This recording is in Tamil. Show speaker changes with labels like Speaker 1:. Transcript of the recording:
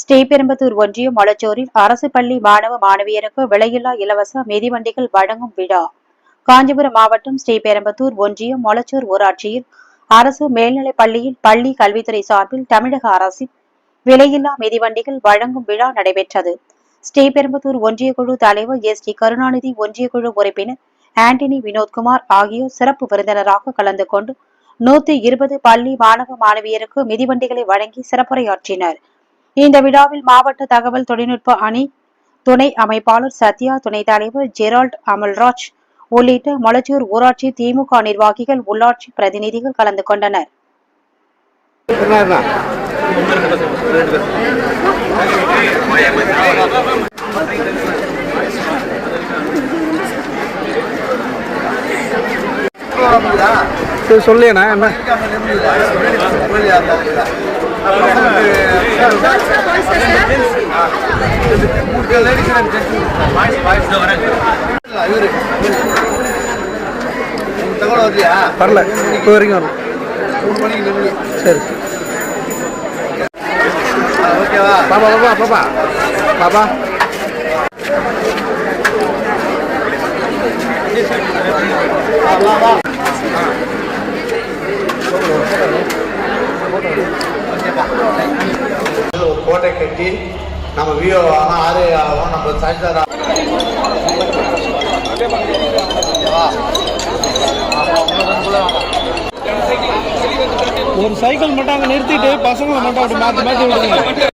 Speaker 1: ஸ்ரீபெரும்புதூர் ஒன்றியம் மொளச்சூரில் அரசு பள்ளி மாணவ மாணவியருக்கு விலையில்லா இலவச மிதிவண்டிகள் வழங்கும் விழா. காஞ்சிபுரம் மாவட்டம் ஸ்ரீபெரும்புதூர் ஒன்றியம் மொளச்சூர் ஊராட்சியில் அரசு மேல்நிலைப் பள்ளியில் பள்ளி கல்வித்துறை சார்பில் தமிழக அரசின் விலையில்லா மிதிவண்டிகள் வழங்கும் விழா நடைபெற்றது. ஸ்ரீபெரும்புதூர் ஒன்றிய குழு தலைவர் எஸ். டி. கருணாநிதி, ஒன்றிய குழு உறுப்பினர் ஆண்டனி வினோத்குமார் ஆகியோர் சிறப்பு விருந்தினராக கலந்து கொண்டு 120 பள்ளி மாணவ மாணவியருக்கு மிதிவண்டிகளை வழங்கி சிறப்புரையாற்றினர். இந்த விழாவில் மாவட்ட தகவல் தொழில்நுட்ப அணி துணை அமைப்பாளர் சத்யா, துணைத் தலைவர் ஜெரால்ட், அமல்ராஜ் உள்ளிட்ட மொளச்சூர் ஊராட்சி திமுக நிர்வாகிகள், உள்ளாட்சி பிரதிநிதிகள் கலந்து கொண்டனர்.
Speaker 2: சொல்லேண்ணா என்ன வரல, இப்போ வரைக்கும் வரல. சரி பாப்பா பாப்பா பாப்பா பாப்பா
Speaker 3: கோட்டை கட்டி நம்ம விஓ ஆகும், ஆர்ஏ ஆகும், நம்ம சாய்ந்தார்
Speaker 2: ஒரு சைக்கிள் மட்டும் அங்கே நிறுத்திட்டு பசங்களை மட்டும் அப்படி மாற்றி மாற்றி விடுங்க.